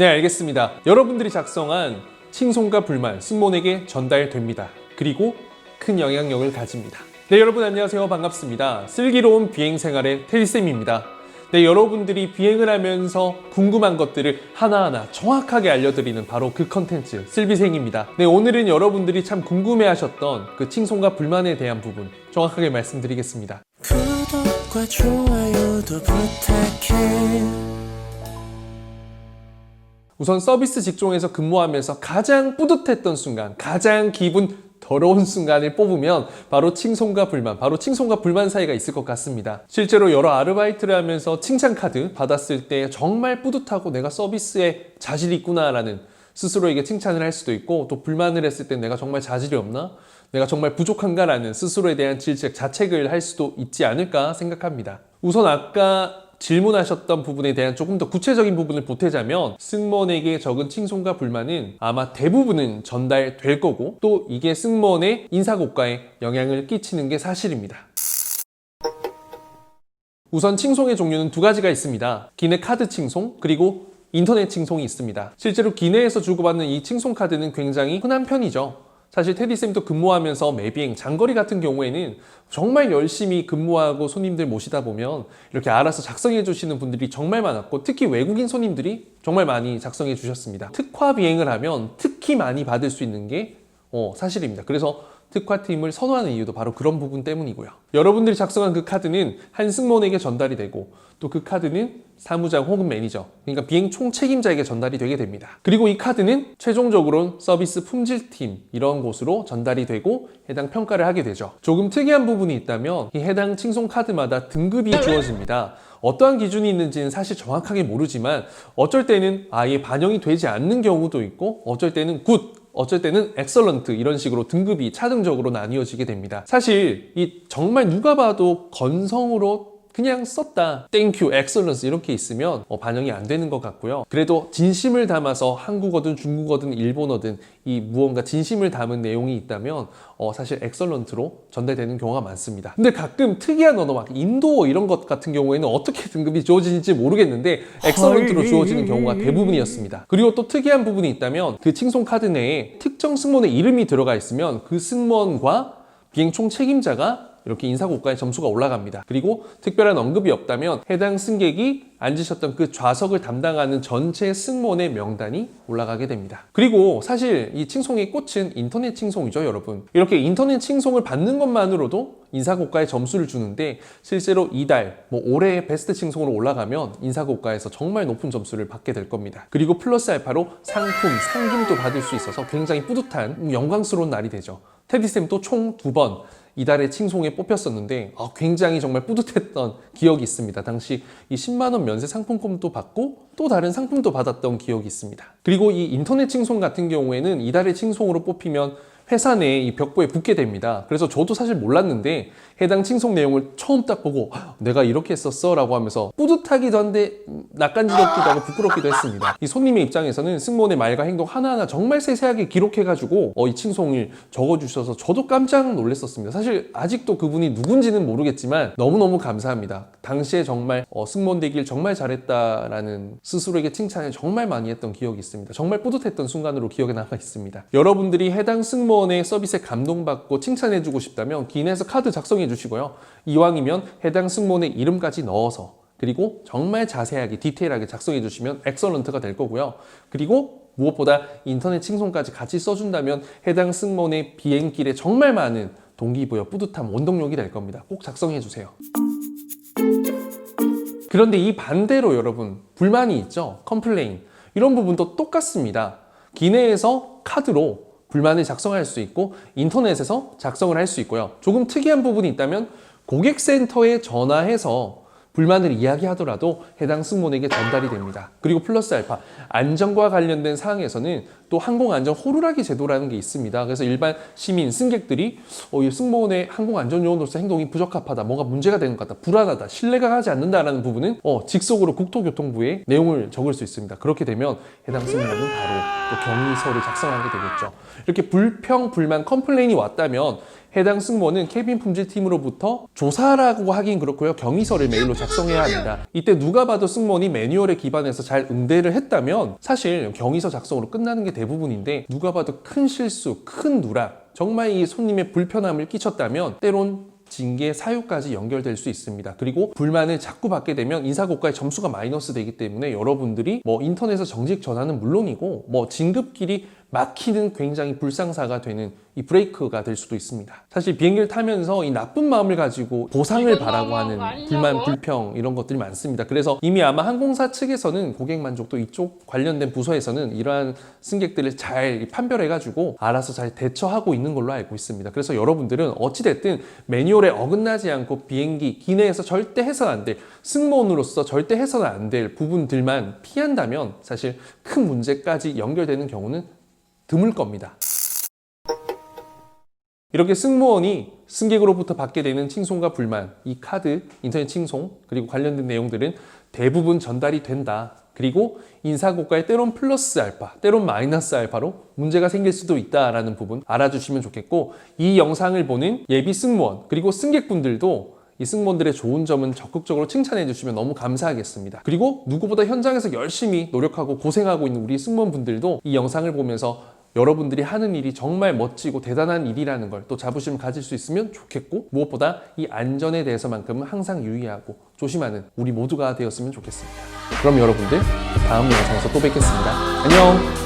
네, 알겠습니다. 여러분들이 작성한 칭송과 불만 승무원에게 전달됩니다. 그리고 큰 영향력을 가집니다. 네, 여러분 안녕하세요. 반갑습니다. 슬기로운 비행생활의 테디쌤입니다. 네, 여러분들이 비행을 하면서 궁금한 것들을 하나하나 정확하게 알려드리는 바로 그 컨텐츠 슬비생입니다. 네, 오늘은 여러분들이 참 궁금해하셨던 그 칭송과 불만에 대한 부분 정확하게 말씀드리겠습니다. 구독과 좋아요도 부탁해. 우선 서비스 직종에서 근무하면서 가장 뿌듯했던 순간, 가장 기분 더러운 순간을 뽑으면 바로 칭송과 불만, 바로 칭송과 불만 사이가 있을 것 같습니다. 실제로 여러 아르바이트를 하면서 칭찬 카드 받았을 때 정말 뿌듯하고 내가 서비스에 자질이 있구나라는 스스로에게 칭찬을 할 수도 있고, 또 불만을 했을 때 내가 정말 자질이 없나? 내가 정말 부족한가라는 스스로에 대한 질책, 자책을 할 수도 있지 않을까 생각합니다. 우선 아까 질문하셨던 부분에 대한 조금 더 구체적인 부분을 보태자면, 승무원에게 적은 칭송과 불만은 아마 대부분은 전달될 거고, 또 이게 승무원의 인사고과에 영향을 끼치는 게 사실입니다. 우선 칭송의 종류는 두 가지가 있습니다. 기내 카드 칭송, 그리고 인터넷 칭송이 있습니다. 실제로 기내에서 주고받는 이 칭송 카드는 굉장히 흔한 편이죠. 사실 테디쌤도 근무하면서 매비행, 장거리 같은 경우에는 정말 열심히 근무하고 손님들 모시다 보면 이렇게 알아서 작성해 주시는 분들이 정말 많았고, 특히 외국인 손님들이 정말 많이 작성해 주셨습니다. 특화 비행을 하면 특히 많이 받을 수 있는 게 사실입니다. 그래서 특화팀을 선호하는 이유도 바로 그런 부분 때문이고요. 여러분들이 작성한 그 카드는 한 승무원에게 전달이 되고, 또 그 카드는 사무장 혹은 매니저, 그러니까 비행 총책임자에게 전달이 되게 됩니다. 그리고 이 카드는 최종적으로는 서비스 품질팀, 이런 곳으로 전달이 되고 해당 평가를 하게 되죠. 조금 특이한 부분이 있다면 이 해당 칭송 카드마다 등급이 주어집니다. 어떠한 기준이 있는지는 사실 정확하게 모르지만 어쩔 때는 아예 반영이 되지 않는 경우도 있고, 어쩔 때는 굿, 어쩔 때는 엑설런트, 이런 식으로 등급이 차등적으로 나뉘어지게 됩니다. 사실 이 정말 누가 봐도 건성으로 그냥 썼다, 땡큐, 엑설런스 이렇게 있으면 반영이 안 되는 것 같고요. 그래도 진심을 담아서 한국어든 중국어든 일본어든 이 무언가 진심을 담은 내용이 있다면 사실 엑설런트로 전달되는 경우가 많습니다. 근데 가끔 특이한 언어, 막 인도어 이런 것 같은 경우에는 어떻게 등급이 주어지는지 모르겠는데 엑설런트로 주어지는 경우가 대부분이었습니다. 그리고 또 특이한 부분이 있다면 그 칭송 카드 내에 특정 승무원의 이름이 들어가 있으면 그 승무원과 비행 총 책임자가 이렇게 인사고과의 점수가 올라갑니다. 그리고 특별한 언급이 없다면 해당 승객이 앉으셨던 그 좌석을 담당하는 전체 승무원의 명단이 올라가게 됩니다. 그리고 사실 이 칭송의 꽃은 인터넷 칭송이죠, 여러분. 이렇게 인터넷 칭송을 받는 것만으로도 인사고과에 점수를 주는데, 실제로 이달, 올해의 베스트 칭송으로 올라가면 인사고과에서 정말 높은 점수를 받게 될 겁니다. 그리고 플러스 알파로 상품, 상금도 받을 수 있어서 굉장히 뿌듯한 영광스러운 날이 되죠. 테디쌤도 총 2번 이달의 칭송에 뽑혔었는데 굉장히 정말 뿌듯했던 기억이 있습니다. 당시 이 10만 원 면세 상품권도 받고 또 다른 상품도 받았던 기억이 있습니다. 그리고 이 인터넷 칭송 같은 경우에는 이달의 칭송으로 뽑히면 회사 내에 이 벽보에 붙게 됩니다. 그래서 저도 사실 몰랐는데 해당 칭송 내용을 처음 딱 보고 내가 이렇게 했었어 라고 하면서 뿌듯하기도 한데 낯간지럽기도 하고 부끄럽기도 했습니다. 이 손님의 입장에서는 승무원의 말과 행동 하나하나 정말 세세하게 기록해가지고 이 칭송을 적어주셔서 저도 깜짝 놀랐었습니다. 사실 아직도 그분이 누군지는 모르겠지만 너무너무 감사합니다. 당시에 정말 승무원 되길 정말 잘했다라는 스스로에게 칭찬을 정말 많이 했던 기억이 있습니다. 정말 뿌듯했던 순간으로 기억에 남아 있습니다. 여러분들이 해당 승무원의 서비스에 감동받고 칭찬해주고 싶다면 기내에서 카드 작성해 주시고요. 이왕이면 해당 승무원의 이름까지 넣어서, 그리고 정말 자세하게 디테일하게 작성해 주시면 엑설런트가 될 거고요. 그리고 무엇보다 인터넷 칭송까지 같이 써준다면 해당 승무원의 비행길에 정말 많은 동기부여, 뿌듯함, 원동력이 될 겁니다. 꼭 작성해 주세요. 그런데 이 반대로 여러분, 불만이 있죠? 컴플레인. 이런 부분도 똑같습니다. 기내에서 카드로 불만을 작성할 수 있고 인터넷에서 작성을 할 수 있고요. 조금 특이한 부분이 있다면 고객센터에 전화해서 불만을 이야기하더라도 해당 승무원에게 전달이 됩니다. 그리고 플러스 알파, 안전과 관련된 사항에서는 또 항공안전 호루라기 제도라는 게 있습니다. 그래서 일반 시민, 승객들이 이 승무원의 항공안전요원으로서 행동이 부적합하다, 뭔가 문제가 되는 것 같다, 불안하다, 신뢰가 가지 않는다라는 부분은 직속으로 국토교통부에 내용을 적을 수 있습니다. 그렇게 되면 해당 승무원은 바로 또 경위서를 작성하게 되겠죠. 이렇게 불평, 불만, 컴플레인이 왔다면 해당 승무원은 캐빈 품질팀으로부터 조사라고 하긴 그렇고요. 경위서를 메일로 작성해야 합니다. 이때 누가 봐도 승무원이 매뉴얼에 기반해서 잘 응대를 했다면 사실 경위서 작성으로 끝나는 게 대부분인데 누가 봐도 큰 실수, 큰 누락, 정말 이 손님의 불편함을 끼쳤다면 때론 징계, 사유까지 연결될 수 있습니다. 그리고 불만을 자꾸 받게 되면 인사고과의 점수가 마이너스 되기 때문에 여러분들이 인터넷에서 정직 전환은 물론이고 진급길이 막히는 굉장히 불상사가 되는 이 브레이크가 될 수도 있습니다. 사실 비행기를 타면서 이 나쁜 마음을 가지고 보상을 바라고 하는 불만, 불평 이런 것들이 많습니다. 그래서 이미 아마 항공사 측에서는 고객 만족도 이쪽 관련된 부서에서는 이러한 승객들을 잘 판별해가지고 알아서 잘 대처하고 있는 걸로 알고 있습니다. 그래서 여러분들은 어찌됐든 매뉴얼에 어긋나지 않고 비행기 기내에서 절대 해서는 안 될, 승무원으로서 절대 해서는 안 될 부분들만 피한다면 사실 큰 문제까지 연결되는 경우는 드물 겁니다. 이렇게 승무원이 승객으로부터 받게 되는 칭송과 불만, 이 카드, 인터넷 칭송, 그리고 관련된 내용들은 대부분 전달이 된다. 그리고 인사고과에 때론 플러스 알파, 때론 마이너스 알파로 문제가 생길 수도 있다라는 부분 알아주시면 좋겠고, 이 영상을 보는 예비 승무원, 그리고 승객분들도 이 승무원들의 좋은 점은 적극적으로 칭찬해 주시면 너무 감사하겠습니다. 그리고 누구보다 현장에서 열심히 노력하고 고생하고 있는 우리 승무원분들도 이 영상을 보면서 여러분들이 하는 일이 정말 멋지고 대단한 일이라는 걸 또 자부심을 가질 수 있으면 좋겠고, 무엇보다 이 안전에 대해서만큼은 항상 유의하고 조심하는 우리 모두가 되었으면 좋겠습니다. 그럼 여러분들 다음 영상에서 또 뵙겠습니다. 안녕!